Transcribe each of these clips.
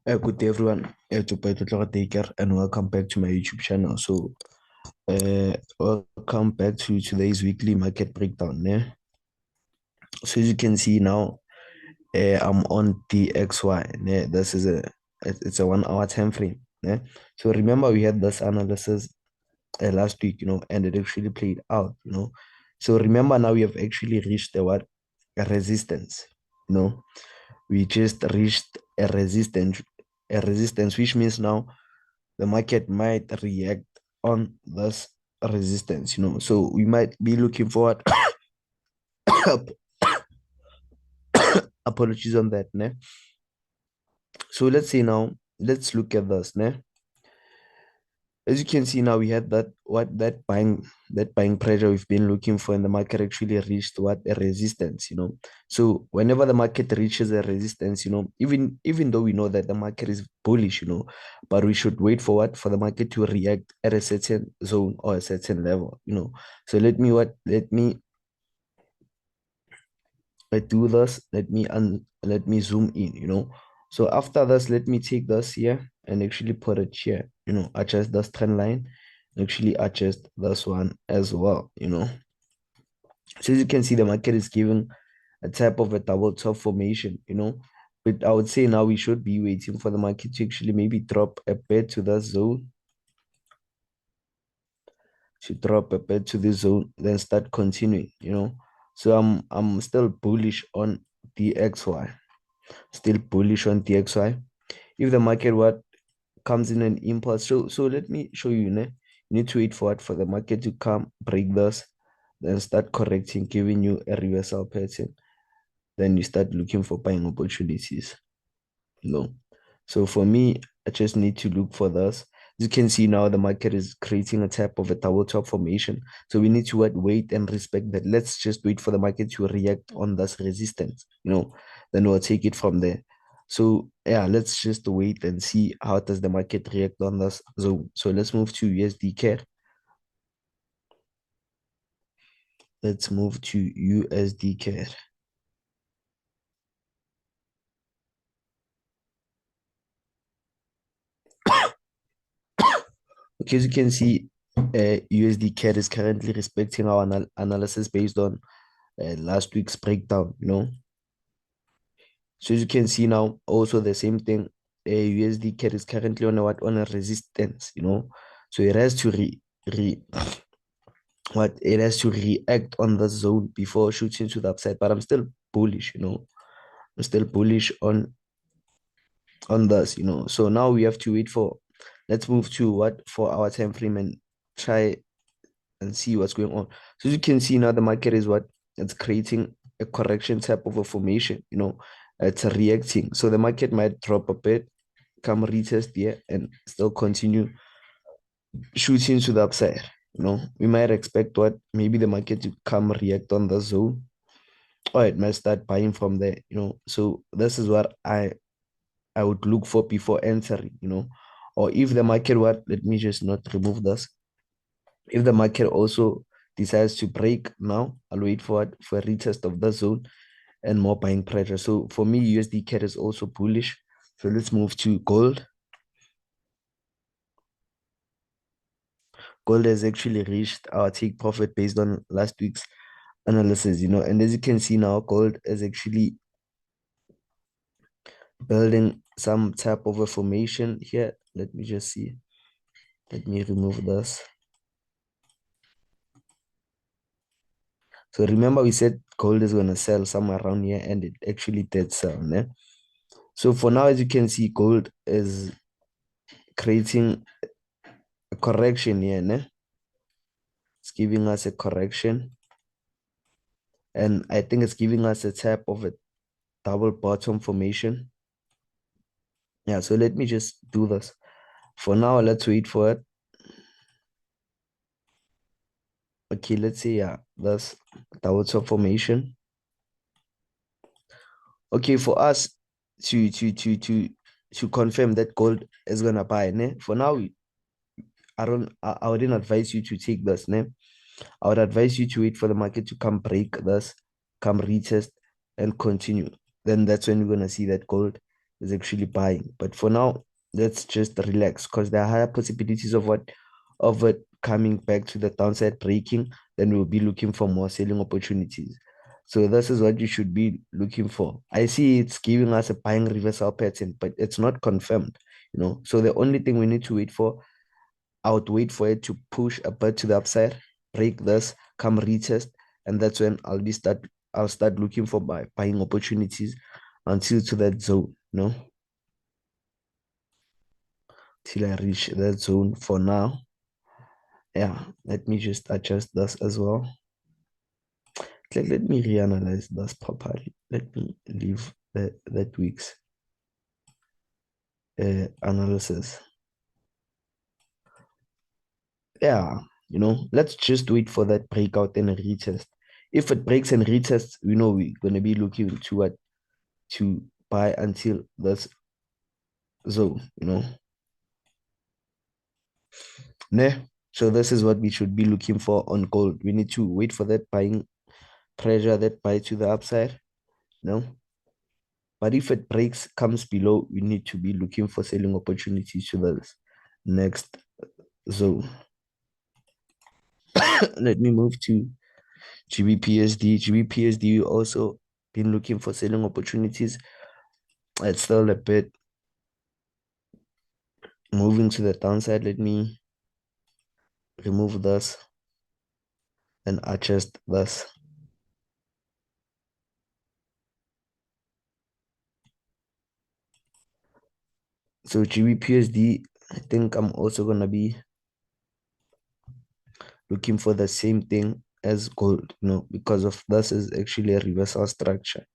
Good day, everyone. It's Upeto Taker, and welcome back to my YouTube channel. Welcome back to today's weekly market breakdown. So, as you can see now, I'm on DXY. This is it's a 1 hour time frame. So, remember, we had this analysis last week, and it actually played out. So, remember, now we have actually reached the what? A resistance. You know, we just reached a resistance, which means now the market might react on this resistance, So we might be looking forward. Apologies on that, ne? So let's see now, let's look at this, ne? As you can see now, we had that buying pressure we've been looking for, and the market actually reached what? A resistance. So whenever the market reaches a resistance, even though we know that the market is bullish, but we should wait for what? For the market to react at a certain zone or a certain level. So let me do this. Let me zoom in. So after this, let me take this here and actually put it here, adjust this trend line, and actually adjust this one as well. So as you can see, the market is giving a type of a double top formation. But I would say now we should be waiting for the market to actually maybe drop a bit to that zone, then start continuing. So I'm still bullish on DXY. Still bullish on DXY. If the market what comes in an impulse, so let me show you, you need to wait for what? For the market to come, break this, then start correcting, giving you a reversal pattern. Then you start looking for buying opportunities. you know. So for me, I just need to look for this. As you can see now, the market is creating a type of a double top formation. So we need to wait and respect that. Let's just wait for the market to react on this resistance. Then we'll take it from there. So yeah, let's just wait and see how does the market react on this zone. So let's move to USD CAD. Let's move to USD CAD. Okay, as you can see, USD CAD is currently respecting our analysis based on last week's breakdown. So as you can see now, also the same thing, USD CAD is currently on a what? On a resistance. So it has to it has to react on the zone before shooting to the upside. But I'm still bullish. I'm still bullish on this. So now we have to wait for, let's move to what? For our time frame and try and see what's going on. So as you can see now, the market is what? It's creating a correction type of a formation. It's reacting. So the market might drop a bit, come retest here, and still continue shooting to the upside. We might expect what? Maybe the market to come react on the zone, or it might start buying from there. So this is what I would look for before entering. Or if the market what? Let me just not remove this. If the market also decides to break now, I'll wait for it for a retest of the zone and more buying pressure. So for me, USD CAD is also bullish. So let's move to gold. Gold has actually reached our take profit based on last week's analysis. And as you can see now, gold is actually building some type of a formation here. Let me just see. Let me remove this. So remember we said gold is going to sell somewhere around here, and it actually did sell. So for now, as you can see, gold is creating a correction here. It's giving us a correction. And I think it's giving us a type of a double bottom formation. Yeah, so let me just do this. For now, let's wait for it. Okay, let's say, yeah, that's double top formation. Okay, for us to confirm that gold is gonna buy, for now, I wouldn't advise you to take this, I would advise you to wait for the market to come break this, come retest, and continue. Then that's when we're gonna see that gold is actually buying. But for now, let's just relax because there are higher possibilities of it coming back to the downside breaking. Then we'll be looking for more selling opportunities. So this is what you should be looking for. I see it's giving us a buying reversal pattern, but it's not confirmed, So the only thing we need to wait for, I would wait for it to push a bit to the upside, break this, come retest, and that's when I'll start looking for buying opportunities until to that zone, till I reach that zone. For now, yeah, let me just adjust this as well. Let me reanalyze this properly. Let me leave that week's analysis. Yeah, let's just wait for that breakout and a retest. If it breaks and retests, we know we're gonna be looking to buy until this zone. Ne? So this is what we should be looking for on gold. We need to wait for that buying pressure, that buy to the upside. No. But if it breaks, comes below, we need to be looking for selling opportunities to this next zone. Let me move to GBPSD. GBPSD also been looking for selling opportunities. It's still a bit moving to the downside. Let me remove this and adjust this. So GBPSD, I think I'm also gonna be looking for the same thing as gold, because of this is actually a reversal structure.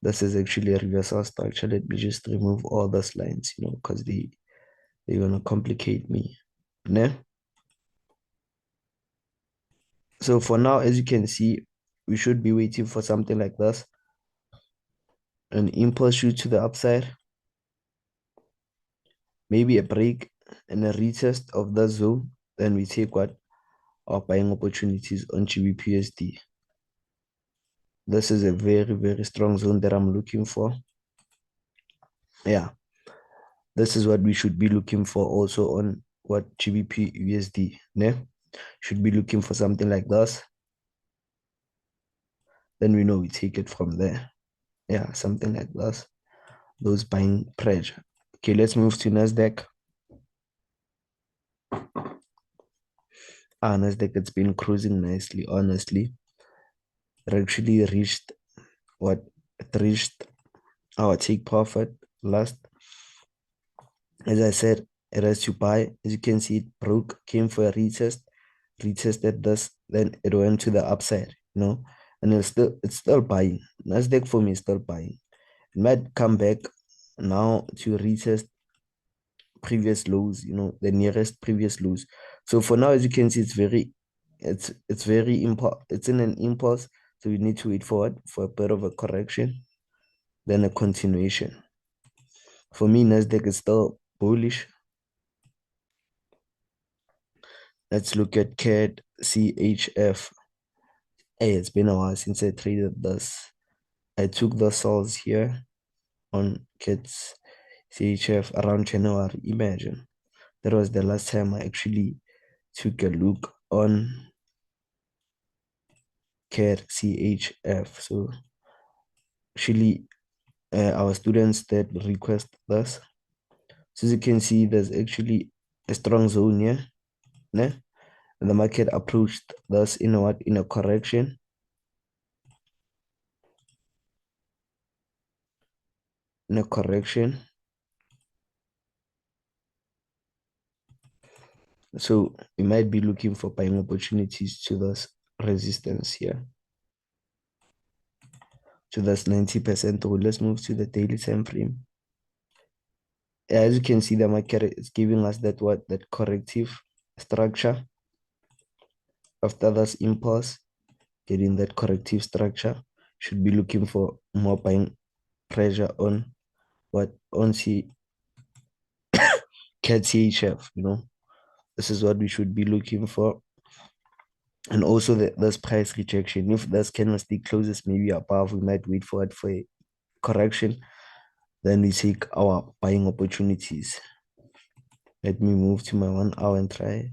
This is actually a reversal structure. Let me just remove all those lines, because they're gonna complicate me. Ne? So for now, as you can see, we should be waiting for something like this. An impulse shoot to the upside, maybe a break and a retest of the zone. Then we take what? Our buying opportunities on GBPSD. This is a very, very strong zone that I'm looking for. Yeah. This is what we should be looking for also on what GBP USD. Ne? Should be looking for something like this. Then we know we take it from there. Yeah, something like this. Those buying pressure. Okay, let's move to NASDAQ. NASDAQ, it's been cruising nicely, honestly. It actually reached what? It reached our take profit last. As I said, it has to buy. As you can see, it broke, came for a retest, retested this, then it went to the upside, and it's still buying. Nasdaq for me is still buying. It might come back now to retest previous lows, the nearest previous lows. So for now, as you can see, it's very it's in an impulse. So we need to wait forward for a bit of a correction, then a continuation. For me, Nasdaq is still bullish. Let's look at CAD CHF. Hey, it's been a while since I traded this. I took the sols here on CAD CHF around January. Imagine. That was the last time I actually took a look on CAD CHF. So actually, our students that request this. So as you can see, there's actually a strong zone here. Ne? And the market approached this in a correction. In a correction. So we might be looking for buying opportunities to this resistance here. To this 90% rule. Let's move to the daily time frame. As you can see, the market is giving us that corrective structure. After this impulse, getting that corrective structure, should be looking for more buying pressure on CAD CHF, This is what we should be looking for. And also this price rejection. If this candlestick closes maybe above, we might wait for it for correction, then we take our buying opportunities. Let me move to my 1 hour and try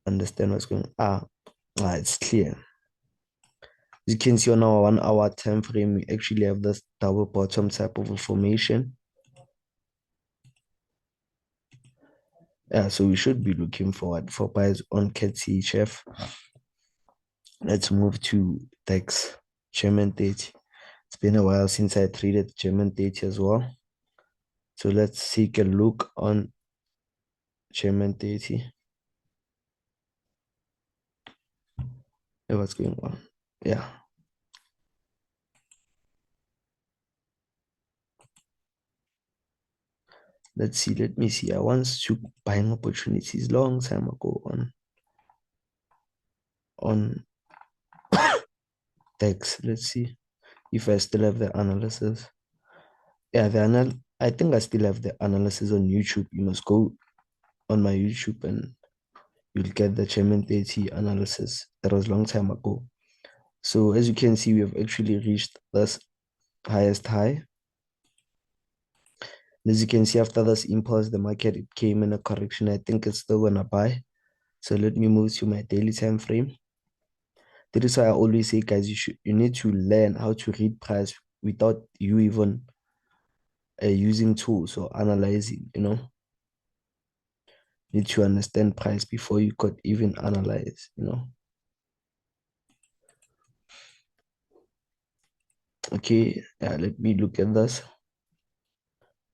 understand what's going on. It's clear. As you can see on our 1 hour time frame, we actually have this double bottom type of a formation. Yeah, so we should be looking forward for buys on CAD-CHF. Let's move to DAX, German 30. It's been a while since I traded German 30 as well. So let's take a look on German 30. Hey, what's going on? Yeah. Let's see. Let me see. I once took buying opportunities long time ago on DAX. Let's see if I still have the analysis. Yeah, I think I still have the analysis on YouTube. You must go on my YouTube and you'll get the German 30 analysis. That was a long time ago. So as you can see, we have actually reached this highest high. As you can see, after this impulse, the market, it came in a correction. I think it's still gonna buy. So let me move to my daily time frame. That is why I always say, guys, you need to learn how to read price without you even using tools or analyzing, need to understand price before you could even analyze. Okay, let me look at this.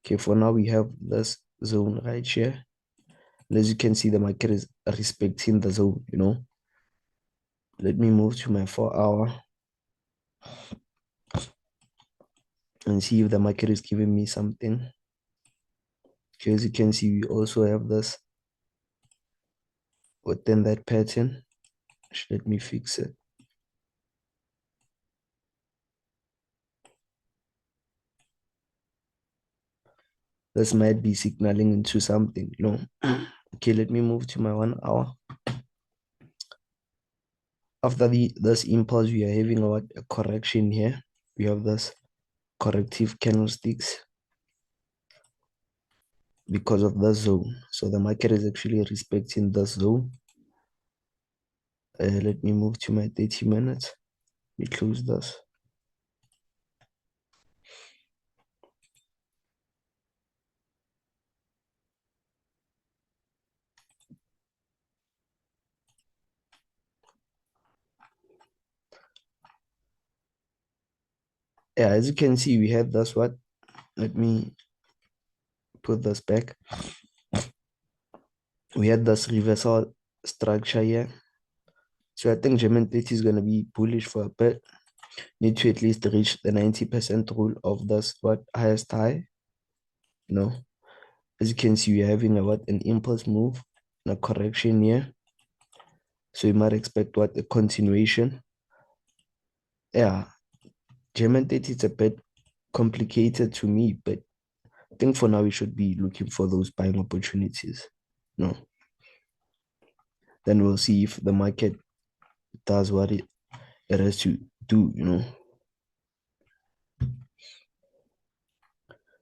Okay, for now we have this zone right here. And as you can see, the market is respecting the zone. Let me move to my 4 hour and see if the market is giving me something. Okay, as you can see, we also have this within that pattern. Let me fix it. This might be signaling into something. Okay, let me move to my 1 hour. After this impulse, we are having a correction here. We have this corrective candlesticks because of the zone. So the market is actually respecting the zone. Let me move to my 30 minutes. We close this. Yeah, as you can see, we have this what? Let me put this back. We had this reversal structure here. So I think German 30 is going to be bullish for a bit. Need to at least reach the 90% rule of this what highest high. As you can see, we're having an impulse move and a correction here. So you might expect a continuation. Yeah, German 30 is a bit complicated to me, but I think for now we should be looking for those buying opportunities. No. Then we'll see if the market does what it has to do.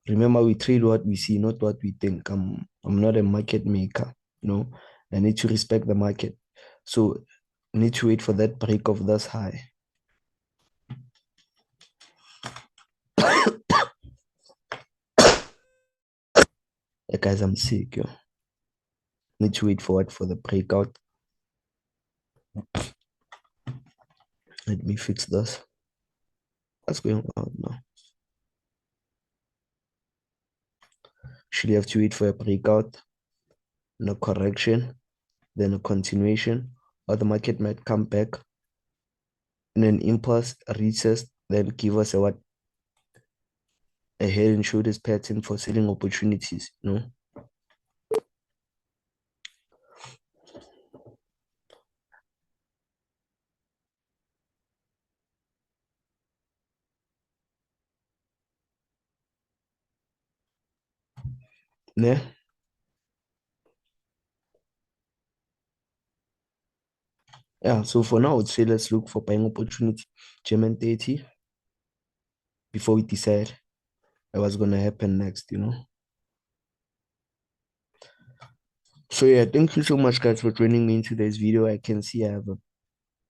Remember, we trade what we see, not what we think. I'm not a market maker. I need to respect the market. So I need to wait for that break of this high. Guys, I'm sick, yo. Need to wait for the breakout. Let me fix this. What's going on now? Should you have to wait for a breakout, no correction, then a continuation, or the market might come back in an impulse, retest, then give us a head and shoulders pattern for selling opportunities. Yeah. Yeah, so for now, I would say let's look for buying opportunity. German 30. before we decide what's gonna happen next, you know. So yeah, thank you so much guys for joining me in today's video. I can see I have a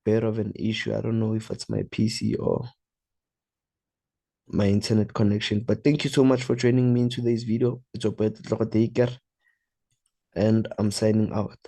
bit of an issue. I don't know if it's my PC or my internet connection, but thank you so much for joining me in today's video. It's your boy Tlogo Taker, and I'm signing out.